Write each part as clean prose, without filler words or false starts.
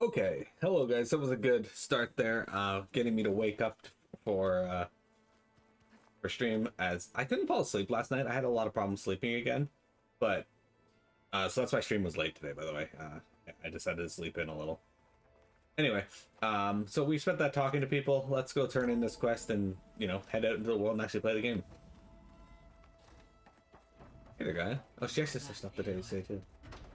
Okay, hello guys. That was a good start there. Getting me to wake up for stream as I couldn't fall asleep last night. I had a lot of problems sleeping again, but so that's why stream was late today. By the way, I decided to sleep in a little. Anyway, so we spent that talking to people. Let's go turn in this quest and head out into the world and actually play the game. Hey there, Gaia. Oh, she actually said stuff today to say too.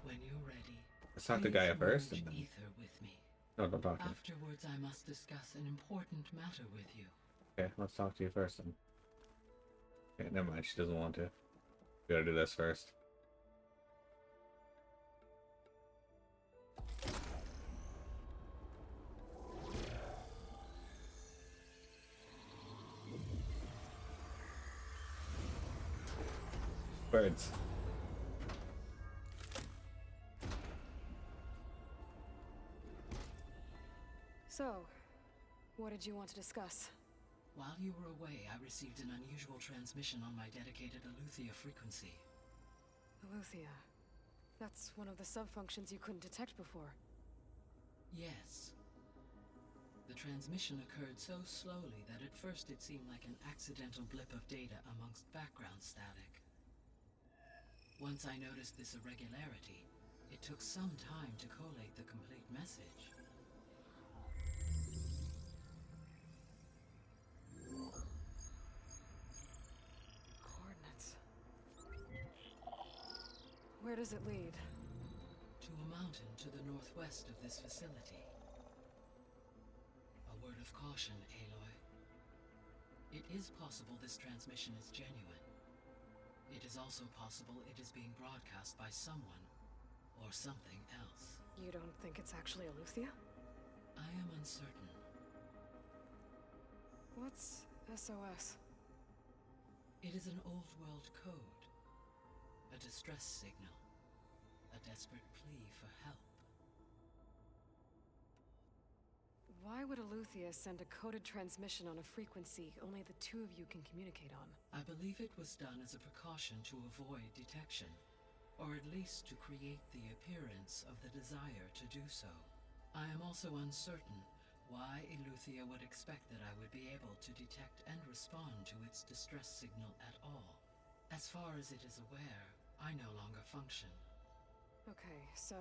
When you're ready, Let's talk to please Gaia first, and merge then ether with me. no, don't talk to me. Afterwards, I must discuss an important matter with you. Okay, let's talk to you first. Then. Okay, never mind. She doesn't want to. We gotta do this first. Birds. So, what did you want to discuss? While you were away, I received an unusual transmission on my dedicated Eleuthia frequency. Eleuthia. That's one of the sub-functions you couldn't detect before. Yes. The transmission occurred so slowly that at first it seemed like an accidental blip of data amongst background static. Once I noticed this irregularity, it took some time to collate the complete message. Coordinates. Where does it lead? To a mountain to the northwest of this facility. A word of caution, Aloy. It is possible this transmission is genuine. It is also possible it is being broadcast by someone or something else. You don't think it's actually Eleuthia? I am uncertain. What's SOS? It is an old world code. A distress signal. A desperate plea for help. Why would Eleuthia send a coded transmission on a frequency only the two of you can communicate on? I believe it was done as a precaution to avoid detection, or at least to create the appearance of the desire to do so. I am also uncertain why Eleuthia would expect that I would be able to detect and respond to its distress signal at all. As far as it is aware, I no longer function. Okay, so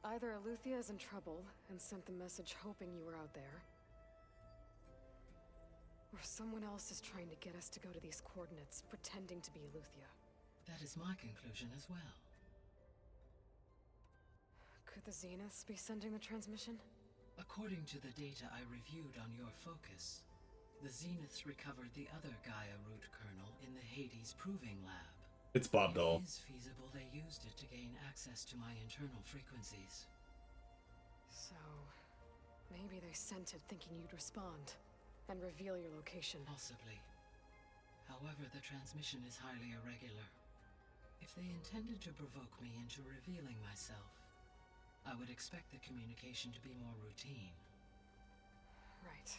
either Eleuthia is in trouble and sent the message hoping you were out there, or someone else is trying to get us to go to these coordinates, pretending to be Eleuthia. That is my conclusion as well. Could the Zeniths be sending the transmission? According to the data I reviewed on your focus, the Zeniths recovered the other Gaia root kernel in the Hades Proving Lab. It's Bob Dole. It is feasible they used it to gain access to my internal frequencies. So, maybe they sent it thinking you'd respond and reveal your location. Possibly. However, the transmission is highly irregular. If they intended to provoke me into revealing myself, I would expect the communication to be more routine. Right.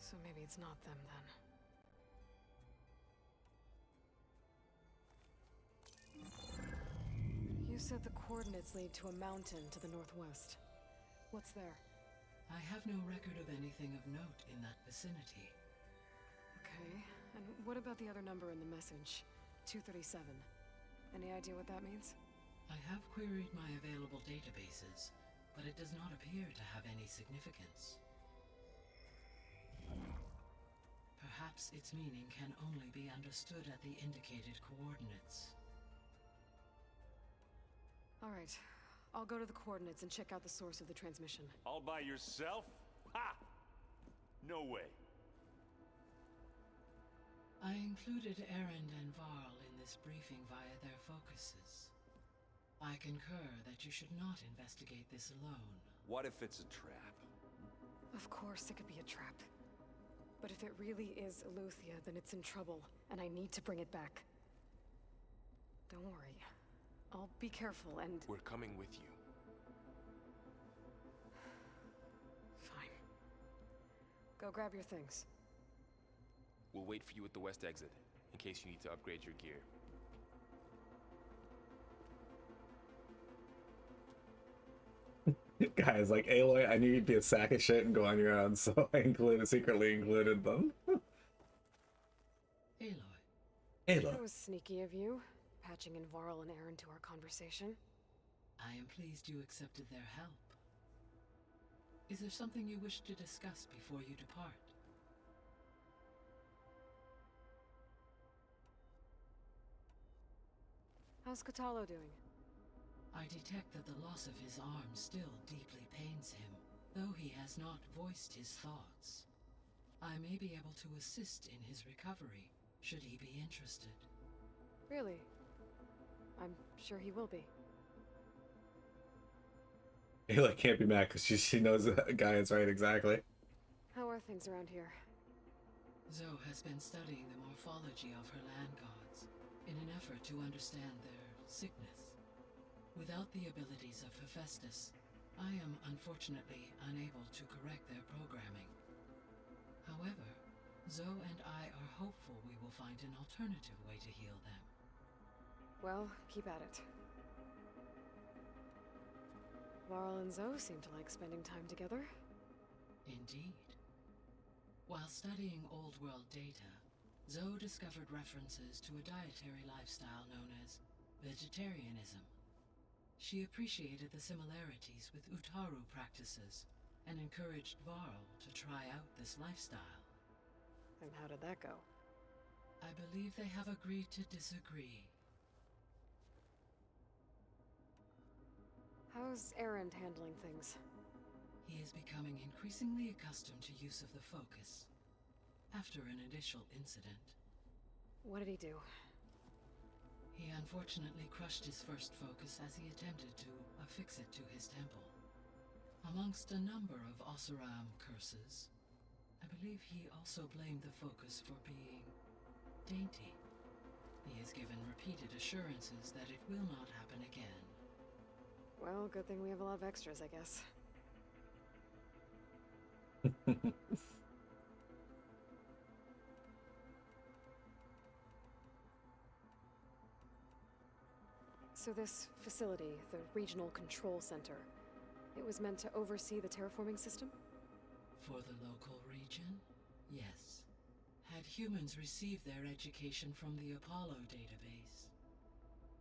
So maybe it's not them then. You said the coordinates lead to a mountain to the northwest. What's there? I have no record of anything of note in that vicinity. Okay, and what about the other number in the message? 237. Any idea what that means? I have queried my available databases, but it does not appear to have any significance. Perhaps its meaning can only be understood at the indicated coordinates. All right, I'll go to the coordinates and check out the source of the transmission. All by yourself? Ha! No way. I included Erend and Varl in this briefing via their focuses. I concur that you should not investigate this alone. What if it's a trap? Of course it could be a trap. But if it really is Eleuthia, then it's in trouble, and I need to bring it back. Don't worry. I'll be careful and... We're coming with you. Fine. Go grab your things. We'll wait for you at the west exit, in case you need to upgrade your gear. Guys, like, Aloy, I knew you'd be a sack of shit and go on your own, so I secretly included them. Aloy, Aloy. That was sneaky of you, patching in Varl and Aaron to our conversation. I am pleased you accepted their help. Is there something you wish to discuss before you depart? How's Katalo doing? I detect that the loss of his arm still deeply pains him, though he has not voiced his thoughts. I may be able to assist in his recovery, should he be interested. Really? I'm sure he will be. Aloy can't be mad because she knows that Gaia's right, exactly. How are things around here? Zoe has been studying the morphology of her land gods in an effort to understand their sickness. Without the abilities of Hephaestus, I am unfortunately unable to correct their programming. However, Zoe and I are hopeful we will find an alternative way to heal them. Well, keep at it. Varl and Zoe seem to like spending time together. Indeed. While studying Old World data, Zoe discovered references to a dietary lifestyle known as vegetarianism. She appreciated the similarities with Utaru practices and encouraged Varl to try out this lifestyle. And how did that go? I believe they have agreed to disagree. How's Aaron handling things? He is becoming increasingly accustomed to use of the focus after an initial incident. What did he do? He unfortunately crushed his first focus as he attempted to affix it to his temple. Amongst a number of Oseram curses, I believe he also blamed the focus for being dainty. He has given repeated assurances that it will not happen again. Well, good thing we have a lot of extras, I guess. So this facility, the Regional Control Center, it was meant to oversee the terraforming system? For the local region, yes. Had humans received their education from the Apollo database,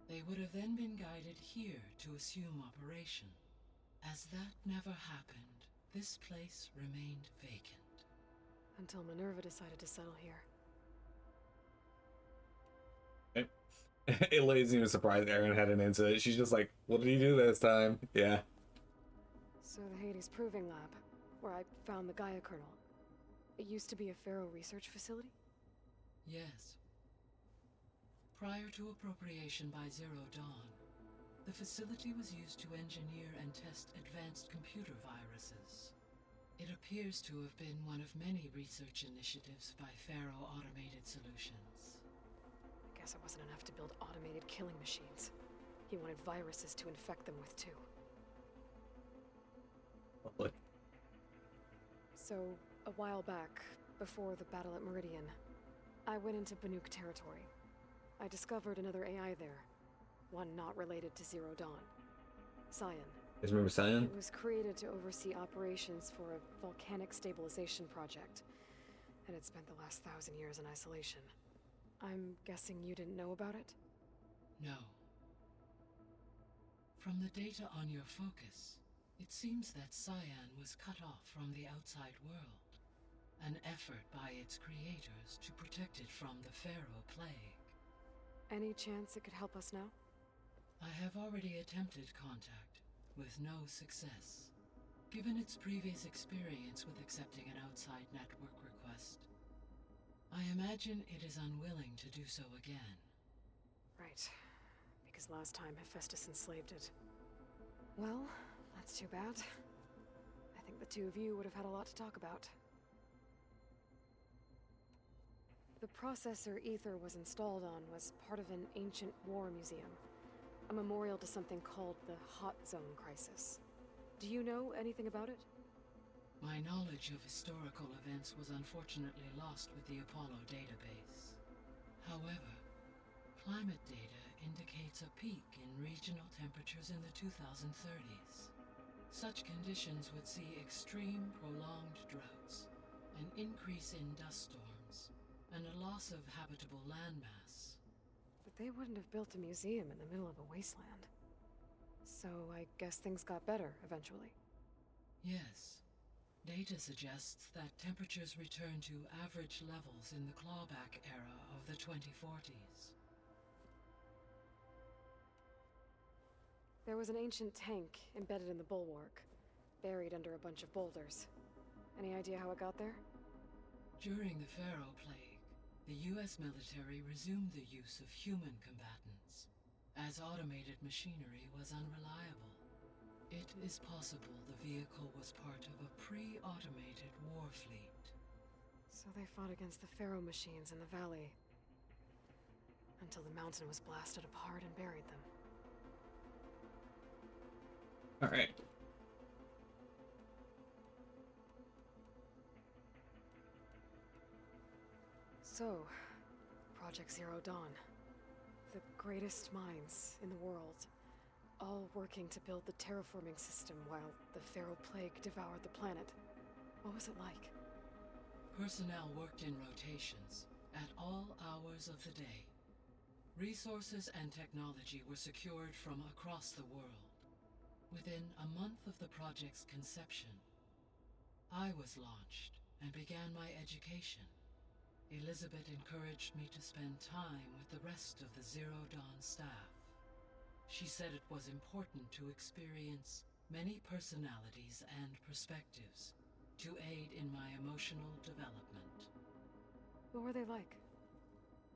they would have then been guided here to assume operation. As that never happened, this place remained vacant. Until Minerva decided to settle here. Aloy isn't even surprised Aaron had an incident. She's just like, what did he do this time? Yeah. So the Hades Proving Lab, where I found the Gaia kernel, it used to be a Pharaoh research facility? Yes. Prior to appropriation by Zero Dawn, the facility was used to engineer and test advanced computer viruses. It appears to have been one of many research initiatives by Pharaoh Automated Solutions. Guess it wasn't enough to build automated killing machines. He wanted viruses to infect them with too. Lovely. So, a while back, before the battle at Meridian, I went into Banuk territory. I discovered another AI there, one not related to Zero Dawn. Cyan. You guys remember Cyan? It was created to oversee operations for a volcanic stabilization project, and it spent the last 1,000 years in isolation. I'm guessing you didn't know about it? No. From the data on your focus, it seems that Cyan was cut off from the outside world, an effort by its creators to protect it from the Pharaoh plague. Any chance it could help us now? I have already attempted contact, with no success. Given its previous experience with accepting an outside network request, I imagine it is unwilling to do so again. Right. Because last time Hephaestus enslaved it. Well, that's too bad. I think the two of you would have had a lot to talk about. The processor Ether was installed on was part of an ancient war museum. A memorial to something called the Hot Zone Crisis. Do you know anything about it? My knowledge of historical events was unfortunately lost with the Apollo database. However, climate data indicates a peak in regional temperatures in the 2030s. Such conditions would see extreme prolonged droughts, an increase in dust storms, and a loss of habitable landmass. But they wouldn't have built a museum in the middle of a wasteland. So I guess things got better eventually. Yes. Data suggests that temperatures returned to average levels in the clawback era of the 2040s. There was an ancient tank embedded in the bulwark, buried under a bunch of boulders. Any idea how it got there? During the Pharaoh Plague, the US military resumed the use of human combatants, as automated machinery was unreliable. It is possible the vehicle was part of a pre-automated war fleet. So they fought against the Pharaoh machines in the valley, until the mountain was blasted apart and buried them. All right. So, Project Zero Dawn. The greatest minds in the world, all working to build the terraforming system while the Pharaoh Plague devoured the planet. What was it like? Personnel worked in rotations, at all hours of the day. Resources and technology were secured from across the world. Within a month of the project's conception, I was launched and began my education. Elizabeth encouraged me to spend time with the rest of the Zero Dawn staff. She said it was important to experience many personalities and perspectives to aid in my emotional development. What were they like?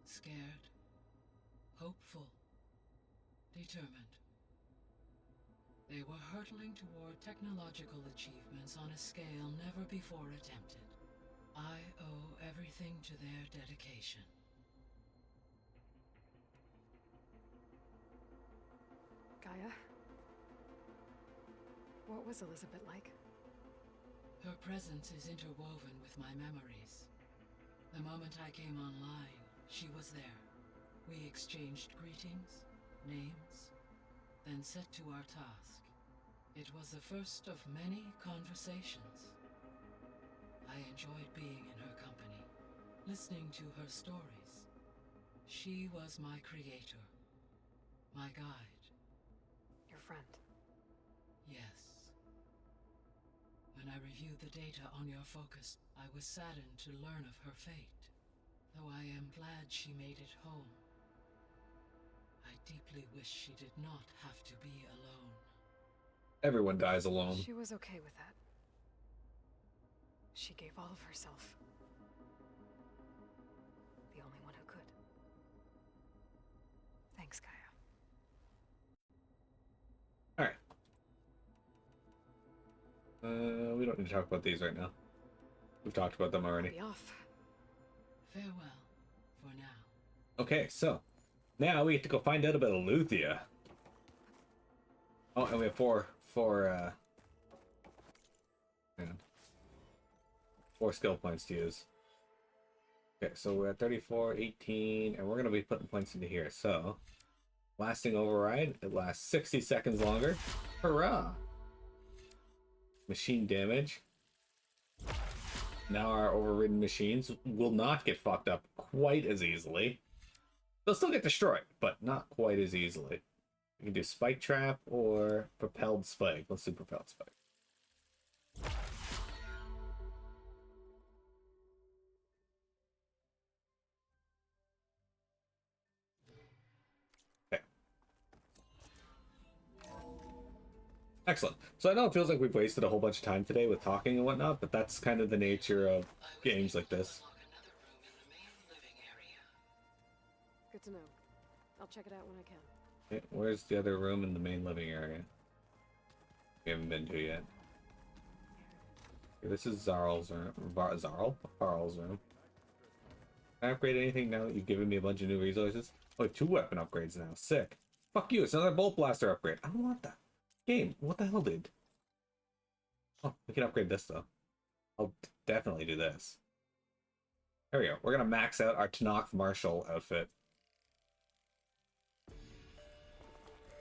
Scared, hopeful, determined. They were hurtling toward technological achievements on a scale never before attempted. I owe everything to their dedication. Gaia? What was Elizabeth like? Her presence is interwoven with my memories. The moment I came online, she was there. We exchanged greetings, names, then set to our task. It was the first of many conversations. I enjoyed being in her company, listening to her stories. She was my creator, my guide. Your friend. Yes. When I reviewed the data on your focus, I was saddened to learn of her fate, though I am glad she made it home. I deeply wish she did not have to be alone. Everyone dies alone. She was okay with that. She gave all of herself. The only one who could. Thanks, Gaia. All right. We don't need to talk about these right now. We've talked about them already. Be off. Farewell, for now. Okay, so now we get to go find out about Eleuthia. Oh, and we have four skill points to use. Okay, so we're at 34, 18, and we're going to be putting points into here. So, lasting override, it lasts 60 seconds longer. Hurrah! Machine damage. Now our overridden machines will not get fucked up quite as easily. They'll still get destroyed, but not quite as easily. We can do spike trap or propelled spike. Let's do propelled spike. Okay. Excellent. So I know it feels like we've wasted a whole bunch of time today with talking and whatnot, but that's kind of the nature of games like this. Good to know. I'll check it out when I can. Okay, where's the other room in the main living area? We haven't been to yet. Okay, this is Zarl's room. Varl's room. Can I upgrade anything now that you've given me a bunch of new resources? Oh, 2 weapon upgrades now. Sick. Fuck you, it's another bolt blaster upgrade. I don't want that. Game, what the hell, dude? Oh, we can upgrade this though. I'll definitely do this. There we go. We're gonna max out our Tanakh Marshal outfit.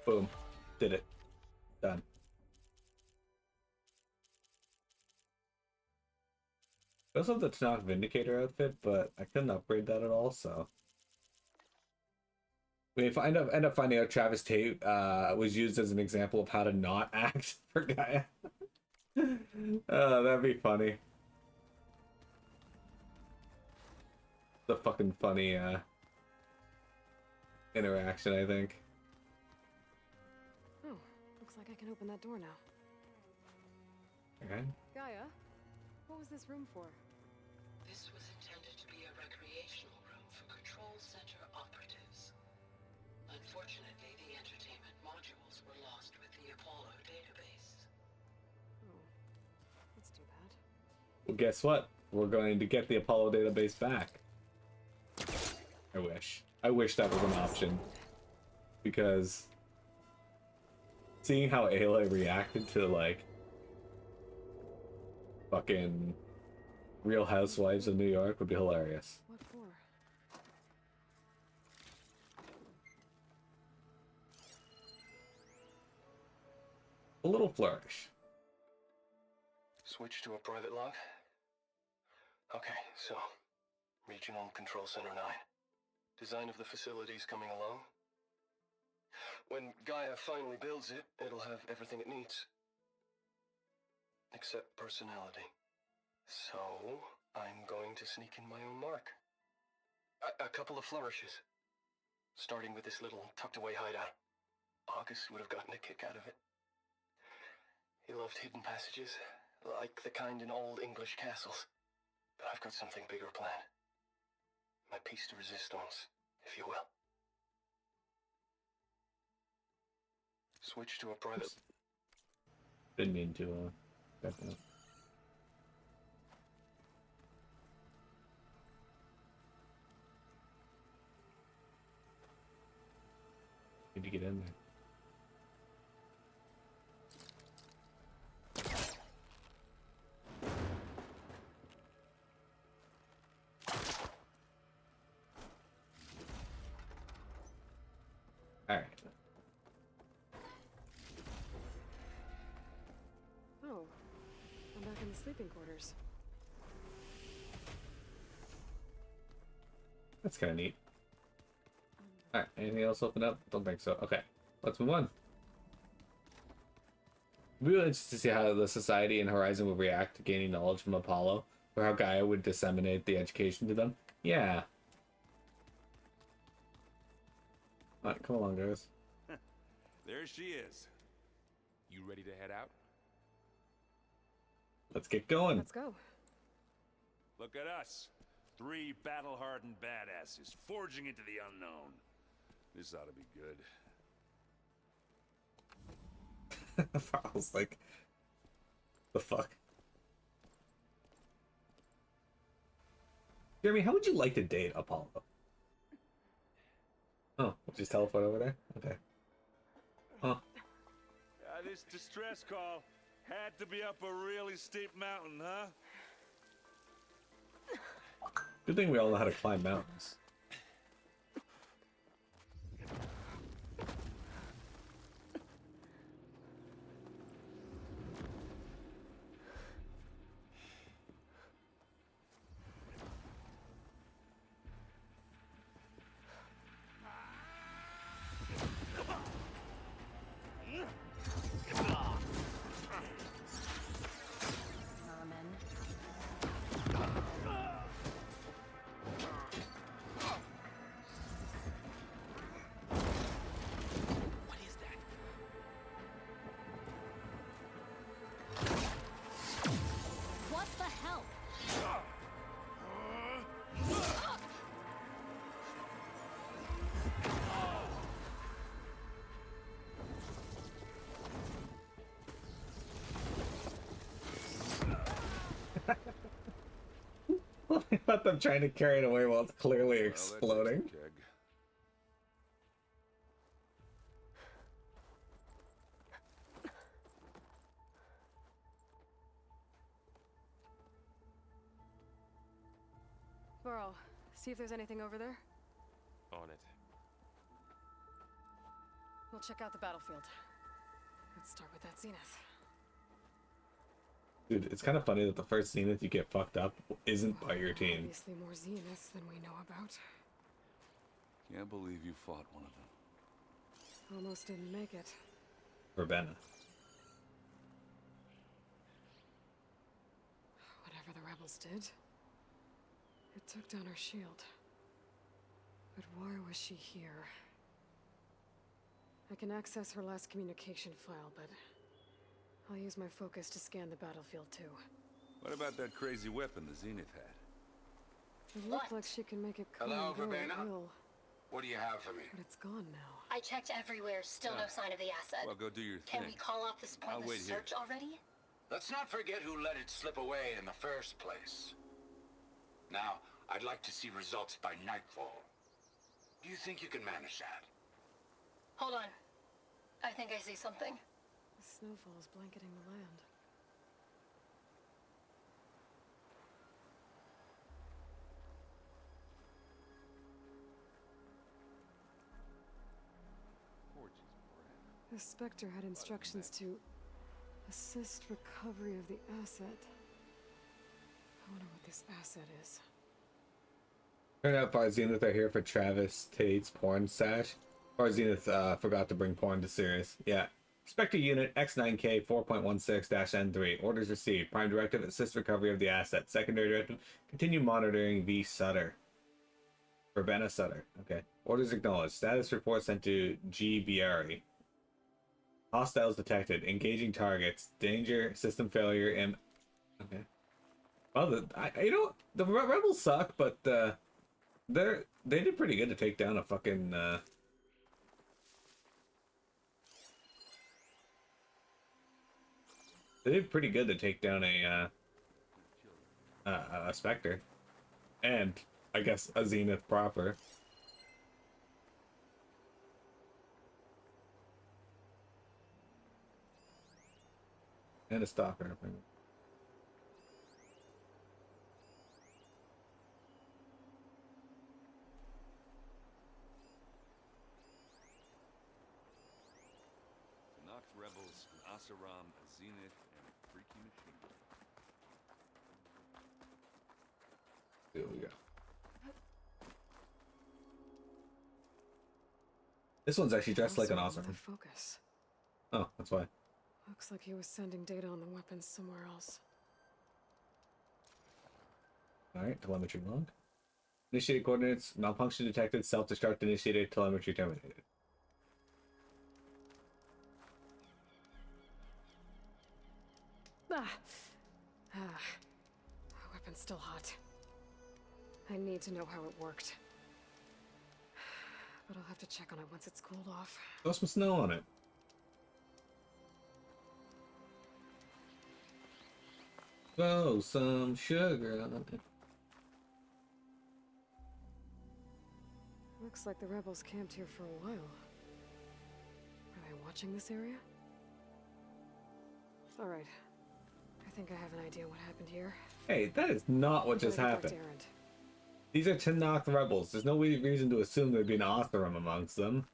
Boom. Did it. Done. I also have the Tanakh Vindicator outfit, but I couldn't upgrade that at all, so. If I end up finding out Travis Tate was used as an example of how to not act for Gaia. That'd be funny. The fucking funny interaction, I think. Oh, looks like I can open that door now. Okay. Gaia, what was this room for? This was intended to be a recreational room for Control Center operatives. Unfortunately, the entertainment modules were lost with the Apollo database. Oh, that's too bad. Well, guess what? We're going to get the Apollo database back. I wish. I wish that was an option. Because seeing how Ayla reacted to, like, fucking Real Housewives of New York would be hilarious. What for? A little flourish. Switch to a private log? Okay, so Regional Control Center 9. Design of the facility's coming along. When Gaia finally builds it, it'll have everything it needs. Except personality. So, I'm going to sneak in my own mark. A couple of flourishes. Starting with this little tucked-away hideout. August would have gotten a kick out of it. He loved hidden passages, like the kind in old English castles. But I've got something bigger planned. My piece de resistance, if you will. Switch to a private... Didn't mean to, definitely. Need to get in there. Alright. Oh, I'm back in the sleeping quarters. That's kind of neat. Alright, anything else open up? Don't think so. Okay, let's move on. It'd be really interesting to see how the Society and Horizon would react to gaining knowledge from Apollo, or how Gaia would disseminate the education to them. Yeah. Alright, come along, guys. There she is. You ready to head out? Let's get going. Let's go. Look at us. 3 battle-hardened badasses forging into the unknown. This ought to be good. I was like, the fuck? Jeremy, how would you like to date Apollo? Oh, we'll just teleport over there? Okay. Huh. This distress call had to be up a really steep mountain, huh? Good thing we all know how to climb mountains. What is that? What the hell? About them trying to carry it away while it's clearly Well, that exploding. takes a keg. Burrow, see if there's anything over there. On it. We'll check out the battlefield. Let's start with that zenith. Dude, it's kind of funny that the first Zenith you get fucked up isn't by your team. Obviously more Zeniths than we know about. Can't believe you fought one of them. Almost didn't make it. Verbena. Whatever the rebels did, it took down her shield. But why was she here? I can access her last communication file, but I'll use my focus to scan the battlefield too. What about that crazy weapon the Zenith had? It looked like she can make it come Hello, and go at Verbena? will, What do you have for me? but it's gone now. I checked everywhere, still no sign of the asset. Well, go do your Can thing. we call off this I'll pointless wait here. search already? Let's not forget who let it slip away in the first place. Now, I'd like to see results by nightfall. Do you think you can manage that? Hold on. I think I see something. The snowfall is blanketing the land. The Spectre had instructions to assist recovery of the asset. I wonder what this asset is. Turned out Far Zenith are here for Travis Tate's porn stash. Far Zenith forgot to bring porn to Sirius. Yeah. Spectre Unit X9K 4.16-N3. Orders received. Prime Directive, assist recovery of the asset. Secondary Directive, continue monitoring V. Sutter. Verbena Sutter. Okay. Orders acknowledged. Status report sent to G. Biari. Hostiles detected. Engaging targets. Danger. System failure. And okay. Well, you know, the rebels suck, but they did pretty good to take down a fucking. They did pretty good to take down a Spectre, and I guess a Zenith proper. And a stalker. Nox rebels, Asaram, Zenith, and Freaky Machine. There we go. This one's actually dressed like an Also awesome. with a focus. Oh, that's why. Looks like he was sending data on the weapons somewhere else. Alright, telemetry log. Initiated coordinates, malfunction detected, self-destruct initiated, telemetry terminated. Ah! Ah. Weapon's still hot. I need to know how it worked. But I'll have to check on it once it's cooled off. Throw some snow on it. Throw some sugar on it. Looks like the rebels camped here for a while. Are they watching this area? Alright. I think I have an idea what happened here. Hey, that is not what just Gotta get back happened. to Erend. These are Tanakh rebels. There's no reason to assume there'd be an Oseram amongst them.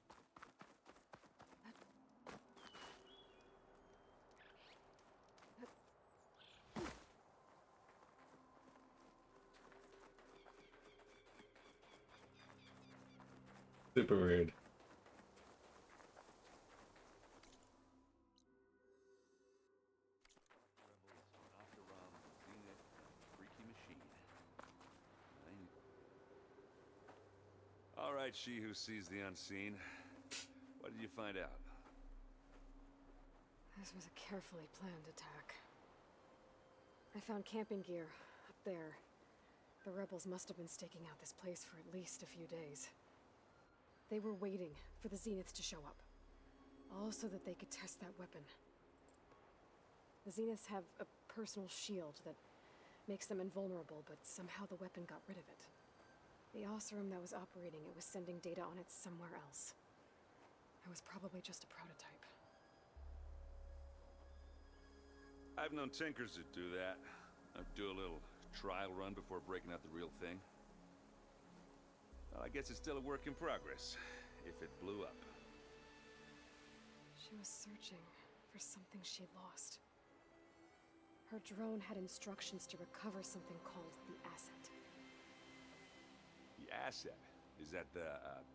Super weird. Asaram, Zenith, and Freaky Machine. All right, she who sees the unseen. What did you find out? This was a carefully planned attack. I found camping gear up there. The rebels must have been staking out this place for at least a few days. They were waiting for the Zeniths to show up, all so that they could test that weapon. The Zeniths have a personal shield that makes them invulnerable, but somehow the weapon got rid of it. The Oseram that was operating it was sending data on it somewhere else. It was probably just a prototype. I've known tinkers that do that. Do a little trial run before breaking out the real thing. Well, I guess it's still a work in progress, if it blew up. She was searching for something she lost. Her drone had instructions to recover something called the asset. The asset? Is that the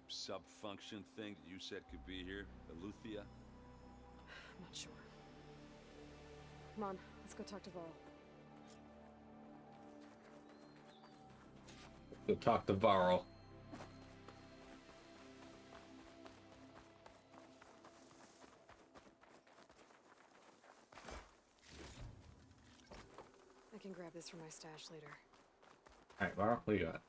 sub-function thing that you said could be here? Eleuthia? I'm not sure. Come on, let's go talk to Varl. Go talk to Varl. I can grab this from my stash later. Alright, Varl, what you got?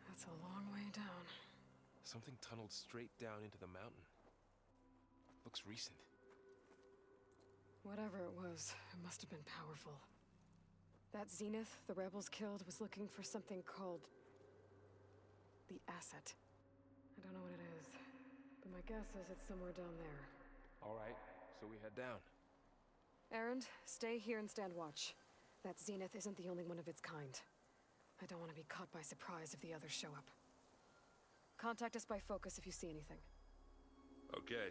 That's a long way down. Something tunneled straight down into the mountain. Looks recent. Whatever it was, it must have been powerful. That Zenith the rebels killed was looking for something called the asset. I don't know what it is, but my guess is it's somewhere down there. All right, so we head down. Erend, stay here and stand watch. That Zenith isn't the only one of its kind. I don't want to be caught by surprise if the others show up. Contact us by focus if you see anything. Okay.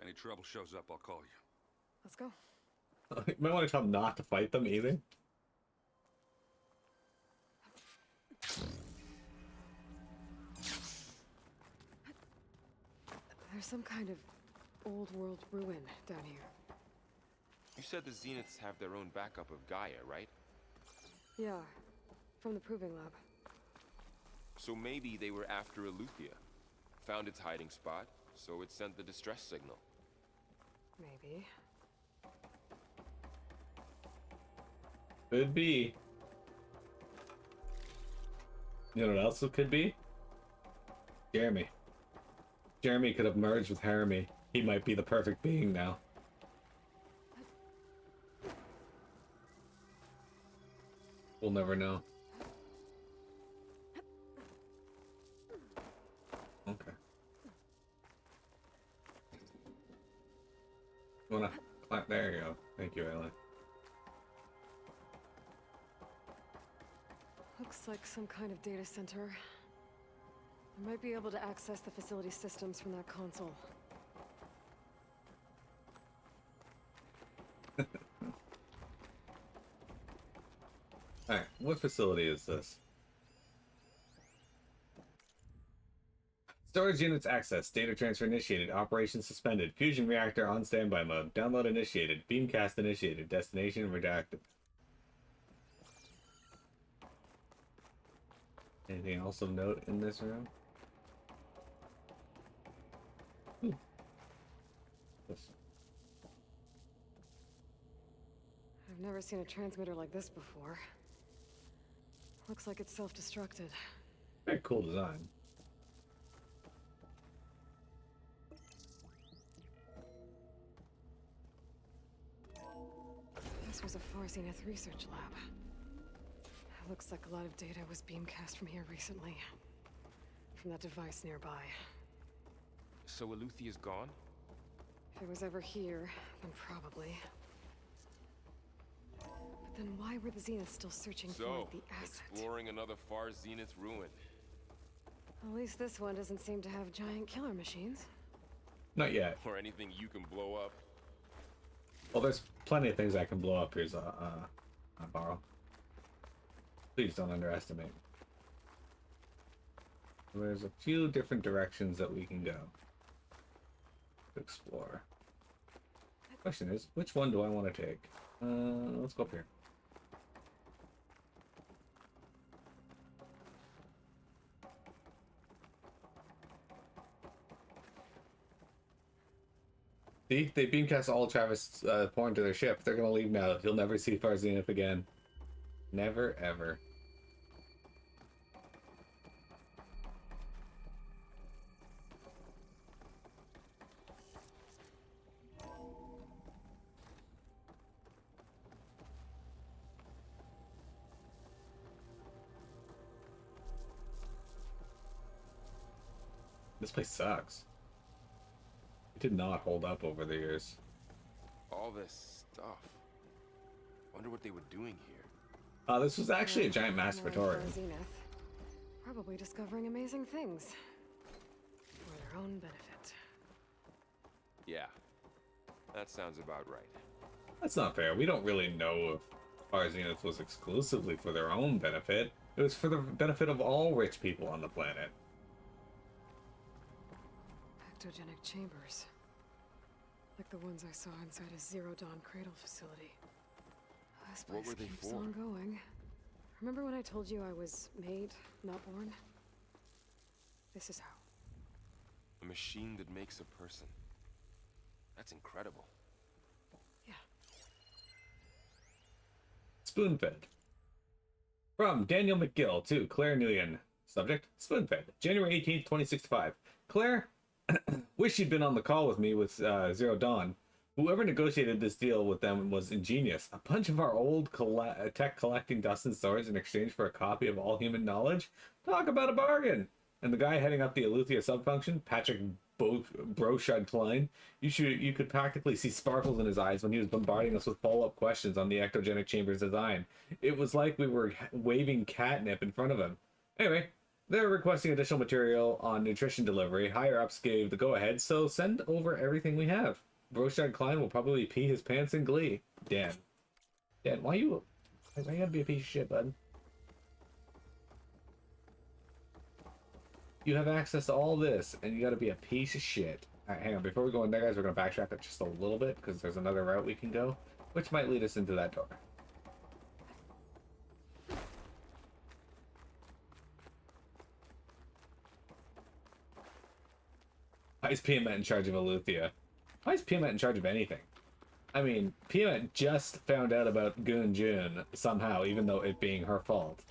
Any trouble shows up, I'll call you. Let's go. You might want to tell them not to fight them either. There's some kind of old world ruin down here. You said the Zeniths have their own backup of Gaia, right? Yeah, from the proving lab. So maybe they were after Eleuthia. Found its hiding spot, so it sent the distress signal. Maybe. Could be. You know what else it could be? Jeremy. Jeremy could have merged with Haremy. He might be the perfect being now. We'll never know. Okay. You wanna climb? There you go. Thank you, Ellen. Looks like some kind of data center. I might be able to access the facility systems from that console. Alright, what facility is this? Storage units accessed. Data transfer initiated. Operation suspended. Fusion reactor on standby mode. Download initiated. Beamcast initiated. Destination redacted. Anything else of note in this room? This. I've never seen a transmitter like this before. Looks like it's self-destructed. Very cool design. This was a Far Zenith research lab. Looks like a lot of data was beamcast from here recently. From that device nearby. So Eleuthia's gone? If it was ever here, then probably. But then why were the Zeniths still searching for the asset? Exploring another Far Zenith ruin. At least this one doesn't seem to have giant killer machines. Not yet. Or anything you can blow up. Well, there's plenty of things I can blow up. Here's borrow. Please don't underestimate. There's a few different directions that we can go to explore. Question is, which one do I want to take? Let's go up here. See, they beamcast all Travis porn to their ship. They're gonna leave now. You'll never see Far Zenith again. Never, ever. This place sucks. It did not hold up over the years. All this stuff. Wonder what they were doing here. This was actually a giant masturbatory. Zenith. Probably discovering amazing things. For their own benefit. Yeah, that sounds about right. That's not fair. We don't really know if our Zenith was exclusively for their own benefit. It was for the benefit of all rich people on the planet. Ectogenic chambers. Like the ones I saw inside a Zero Dawn cradle facility. This place What were they keeps for? on going. Remember when I told you I was made, not born? This is how. A machine that makes a person. That's incredible. Yeah. Spoon-fed. From Daniel McGill to Claire Nguyen. Subject, spoon-fed. January 18th, 2065. Claire, wish she'd been on the call with me with Zero Dawn. Whoever negotiated this deal with them was ingenious. A bunch of our old tech collecting dust and storage in exchange for a copy of all human knowledge? Talk about a bargain! And the guy heading up the Eleuthia subfunction, Patrick Broshud Klein, you could practically see sparkles in his eyes when he was bombarding us with follow-up questions on the ectogenic chamber's design. It was like we were waving catnip in front of him. Anyway, they're requesting additional material on nutrition delivery. Higher ups gave the go-ahead, so send over everything we have. Broshard Klein will probably pee his pants in glee. Dan, why you gotta be a piece of shit, bud? You have access to all this, and you gotta be a piece of shit. Alright, hang on. Before we go in there, guys, we're gonna backtrack it just a little bit, because there's another route we can go, which might lead us into that door. Why is Piamet in charge of Eleuthia? Why is Piamet in charge of anything? I mean, Piamet just found out about Goon Jun somehow, even though it being her fault.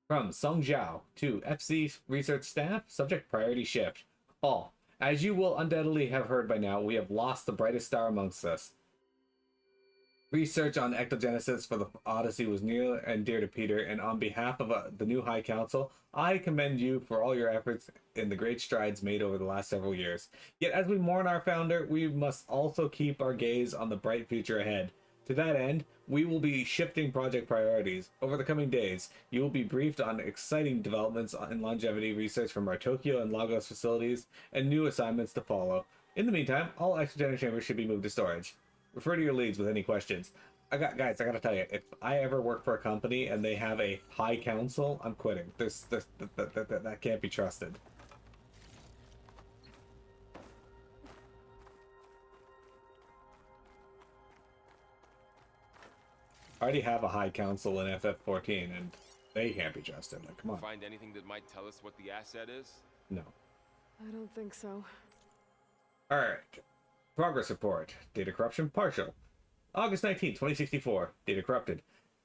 From Song Zhao to FC Research Staff, subject priority shift. Paul, as you will undoubtedly have heard by now, we have lost the brightest star amongst us. Research on ectogenesis for the Odyssey was near and dear to Peter, and on behalf of the new High Council, I commend you for all your efforts in the great strides made over the last several years. Yet as we mourn our founder, we must also keep our gaze on the bright future ahead. To that end, we will be shifting project priorities. Over the coming days, you will be briefed on exciting developments in longevity research from our Tokyo and Lagos facilities, and new assignments to follow. In the meantime, all exogenic chambers should be moved to storage. Refer to your leads with any questions. Guys, I gotta tell you, if I ever work for a company and they have a high council, I'm quitting. That can't be trusted. I already have a high council in FF14, and they can't be trusted. Like, come on. Find anything that might tell us what the asset is? No. I don't think so. Alright. Progress report. Data corruption partial. August 19, 2064. Data corrupted.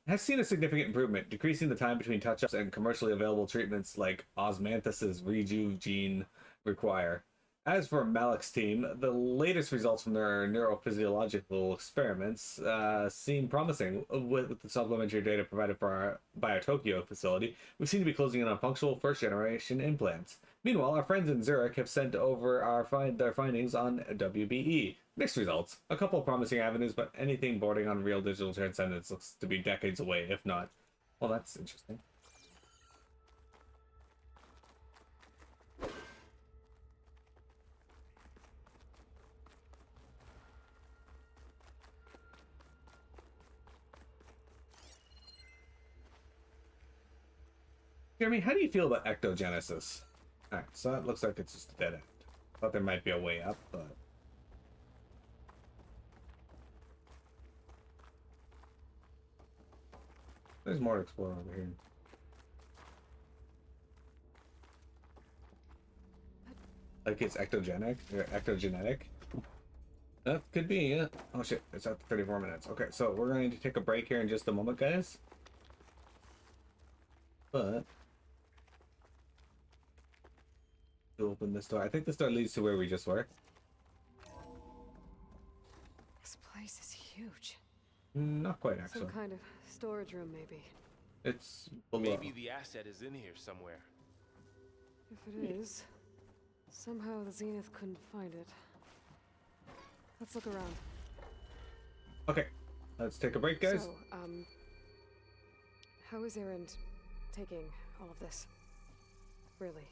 Has seen a significant improvement, decreasing the time between touch-ups and commercially available treatments like Osmanthus's Rejuve gene require. As for Malik's team, the latest results from their neurophysiological experiments seem promising. With the supplementary data provided by our Tokyo facility, we seem to be closing in on functional first-generation implants. Meanwhile, our friends in Zurich have sent over their findings on WBE. Mixed results. A couple of promising avenues, but anything bordering on real digital transcendence looks to be decades away, if not. Well, that's interesting. Jeremy, how do you feel about ectogenesis? Alright, so that looks like it's just a dead end. Thought there might be a way up, but... there's more to explore over here. Like it's ectogenic? Or ectogenetic? That could be, yeah. Oh shit, it's at 34 minutes. Okay, so we're going to take a break here in just a moment, guys. But... to open this door. I think this door leads to where we just were. This place is huge. Not quite, actually. Some kind of storage room, maybe. It's below. Maybe the asset is in here somewhere. If it is, somehow the Zenith couldn't find it. Let's look around. Okay, let's take a break, guys. So, how is Erend taking all of this? really?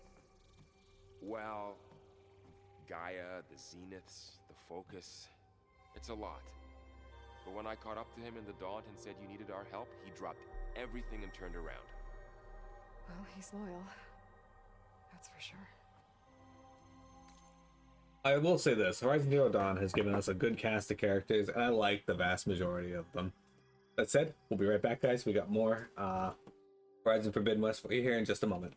Well, Gaia, the Zeniths, the Focus. It's a lot. But when I caught up to him in the Daunt and said you needed our help, he dropped everything and turned around. Well, he's loyal. That's for sure. I will say this, Horizon Zero Dawn has given us a good cast of characters, and I like the vast majority of them. That said, we'll be right back, guys. We got more Horizon Forbidden West for you here in just a moment.